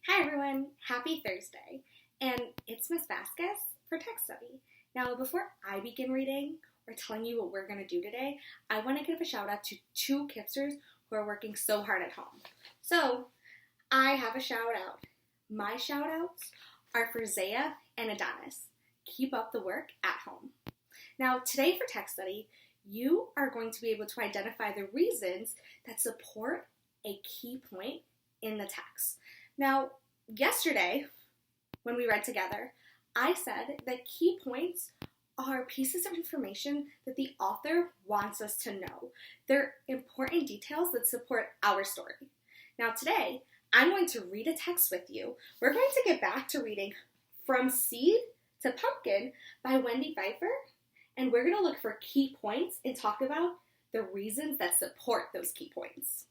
Hi everyone, happy Thursday, and it's Miss Vasquez for Text Study. Now before I begin reading or telling you what we're going to do today, I want to give a shout out to two Kipsters who are working so hard at home. So I have a shout out. My shout outs are for Zaya and Adonis. Keep up the work at home. Now today for Text Study, you are going to be able to identify the reasons that support a key point in the text. Now, yesterday, when we read together, I said that key points are pieces of information that the author wants us to know. They're important details that support our story. Now today, I'm going to read a text with you. We're going to get back to reading From Seed to Pumpkin by Wendy Pfeiffer, and we're going to look for key points and talk about the reasons that support those key points.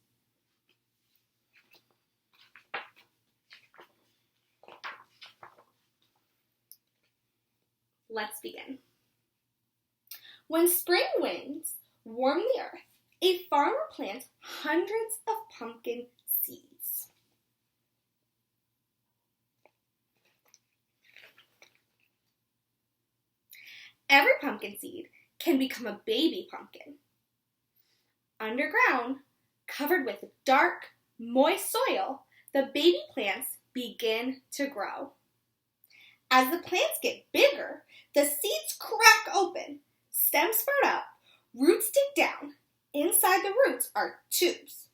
Let's begin. When spring winds warm the earth, a farmer plants hundreds of pumpkin seeds. Every pumpkin seed can become a baby pumpkin. Underground, covered with dark, moist soil, the baby plants begin to grow. As the plants get bigger, the seeds crack open, stems sprout up, roots dig down. Inside the roots are tubes.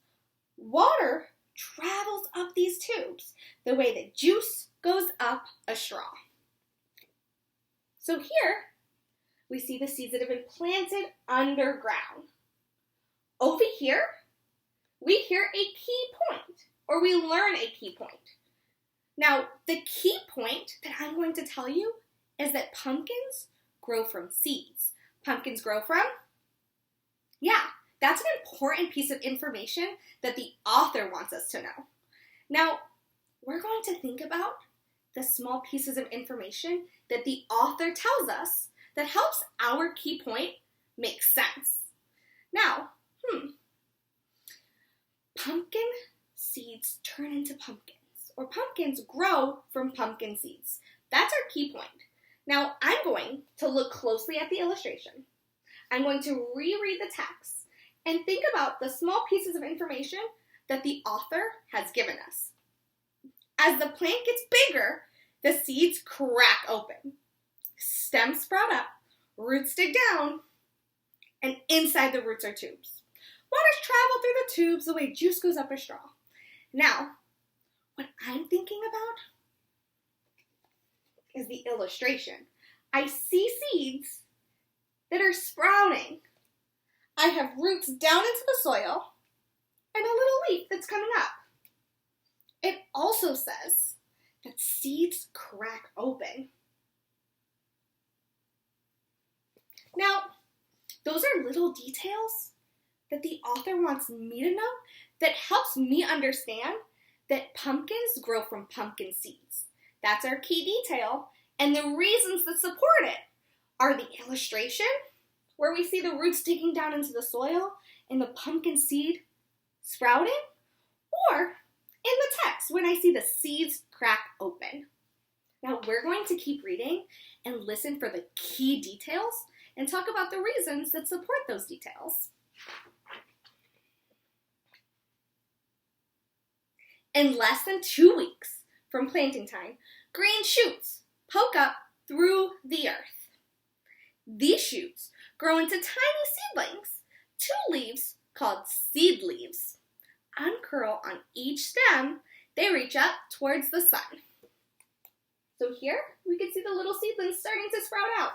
Water travels up these tubes the way that juice goes up a straw. So here we see the seeds that have been planted underground. Over here, we hear a key point, or we learn a key point. Now, the key point that I'm going to tell you is that pumpkins grow from seeds. Pumpkins grow from? Yeah, that's an important piece of information that the author wants us to know. Now, we're going to think about the small pieces of information that the author tells us that helps our key point make sense. Now, pumpkin seeds turn into pumpkins. Or pumpkins grow from pumpkin seeds. That's our key point. Now, I'm going to look closely at the illustration. I'm going to reread the text and think about the small pieces of information that the author has given us. As the plant gets bigger, the seeds crack open. Stems sprout up, roots dig down, and inside the roots are tubes. Waters travel through the tubes the way juice goes up a straw. Now, what I'm thinking about is the illustration. I see seeds that are sprouting. I have roots down into the soil and a little leaf that's coming up. It also says that seeds crack open. Now, those are little details that the author wants me to know that helps me understand that pumpkins grow from pumpkin seeds. That's our key detail, and the reasons that support it are the illustration, where we see the roots digging down into the soil and the pumpkin seed sprouting, or in the text when I see the seeds crack open. Now we're going to keep reading and listen for the key details and talk about the reasons that support those details. In less than 2 weeks from planting time, green shoots poke up through the earth. These shoots grow into tiny seedlings. 2 leaves, called seed leaves, uncurl on each stem. They reach up towards the sun. So here we can see the little seedlings starting to sprout out.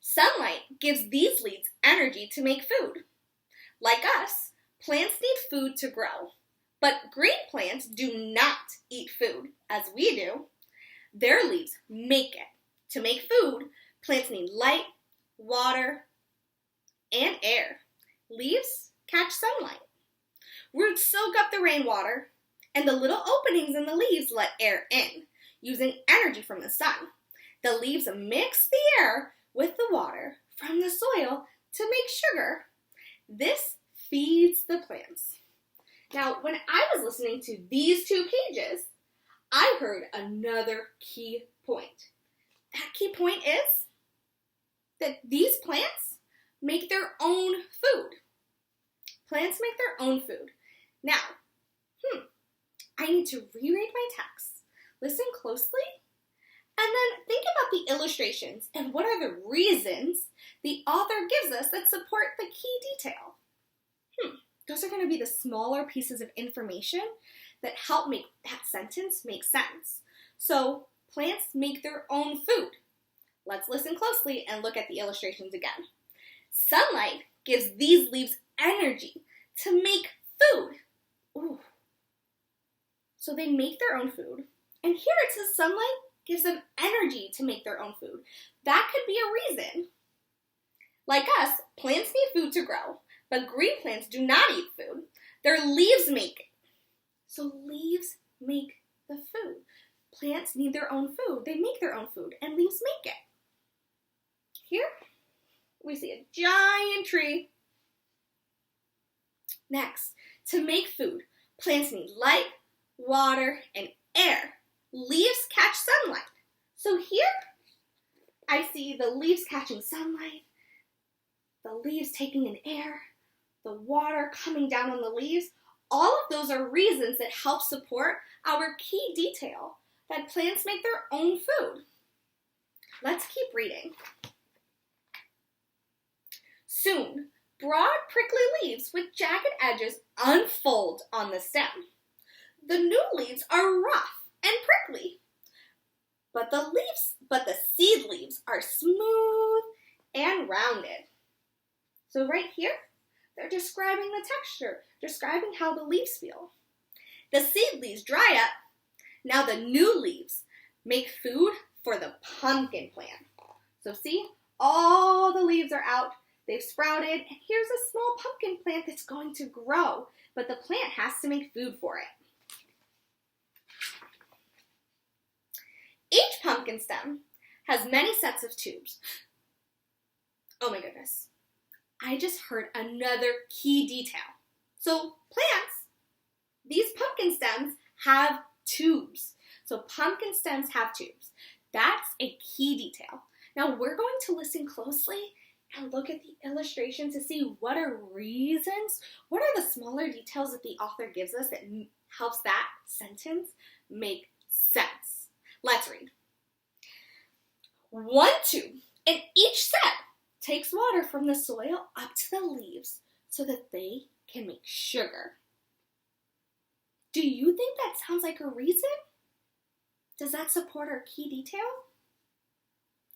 Sunlight gives these leaves energy to make food. Like us, plants need food to grow, but green plants do not eat food as we do. Their leaves make it. To make food, plants need light, water, and air. Leaves catch sunlight. Roots soak up the rainwater, and the little openings in the leaves let air in, using energy from the sun. The leaves mix the air with the water from the soil to make sugar. This feeds the plants. Now, when I was listening to these 2 pages, I heard another key point. That key point is that these plants make their own food. Plants make their own food. Now, I need to reread my text, listen closely, and then think about the illustrations and what are the reasons the author gives us that support the key detail. Those are going to be the smaller pieces of information that help make that sentence make sense. So, plants make their own food. Let's listen closely and look at the illustrations again. Sunlight gives these leaves energy to make food. Ooh. So they make their own food. And here it says sunlight gives them energy to make their own food. That could be a reason. Like us, plants need food to grow, but green plants do not eat food. Their leaves make it. So leaves make the food. Plants need their own food. They make their own food, and leaves make it. Here, we see a giant tree. Next, to make food, plants need light, water, and air. Leaves catch sunlight. So here, I see the leaves catching sunlight, the leaves taking in air, the water coming down on the leaves. All of those are reasons that help support our key detail, that plants make their own food. Let's keep reading. Soon, broad prickly leaves with jagged edges unfold on the stem. The new leaves are rough and prickly, but the seed leaves are smooth and rounded. So right here, they're describing the texture, describing how the leaves feel. The seed leaves dry up. Now the new leaves make food for the pumpkin plant. So see, all the leaves are out, they've sprouted, and here's a small pumpkin plant that's going to grow, but the plant has to make food for it. Each pumpkin stem has many sets of tubes. Oh my goodness. I just heard another key detail. So plants, these pumpkin stems have tubes. So pumpkin stems have tubes. That's a key detail. Now we're going to listen closely and look at the illustrations to see what are reasons, what are the smaller details that the author gives us that helps that sentence make sense. Let's read. One tube in each set takes water from the soil up to the leaves so that they can make sugar. Do you think that sounds like a reason? Does that support our key detail?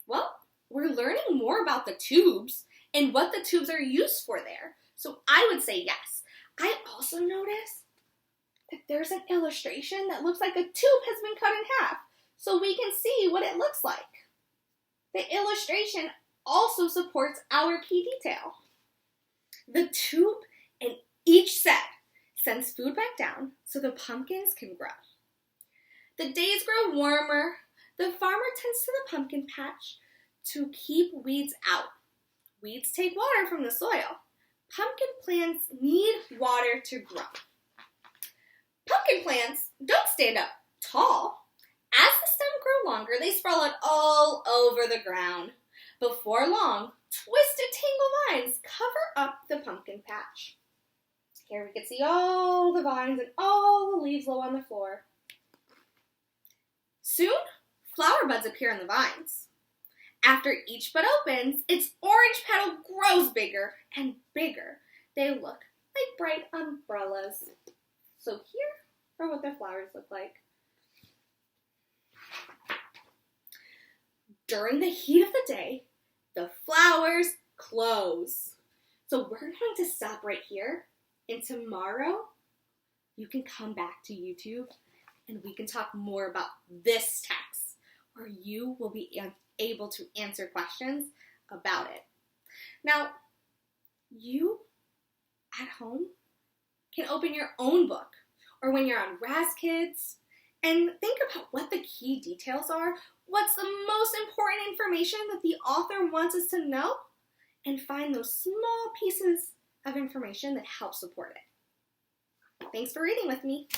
Well, we're learning more about the tubes and what the tubes are used for there. So I would say yes. I also noticed that there's an illustration that looks like a tube has been cut in half, so we can see what it looks like. The illustration also supports our key detail. The tube in each set sends food back down so the pumpkins can grow. The days grow warmer. The farmer tends to the pumpkin patch to keep weeds out. Weeds take water from the soil. Pumpkin plants need water to grow. Pumpkin plants don't stand up tall. As the stem grow longer, they sprawl out all over the ground. Before long, twisted tangled vines cover up the pumpkin patch. Here we can see all the vines and all the leaves low on the floor. Soon, flower buds appear on the vines. After each bud opens, its orange petal grows bigger and bigger. They look like bright umbrellas. So here are what their flowers look like. During the heat of the day, the flowers close. So we're going to stop right here, and tomorrow you can come back to YouTube and we can talk more about this text, where you will be able to answer questions about it. Now, you at home can open your own book, or when you're on Raz-Kids, and think about what the key details are. What's the most important information that the author wants us to know? And find those small pieces of information that helps support it. Thanks for reading with me.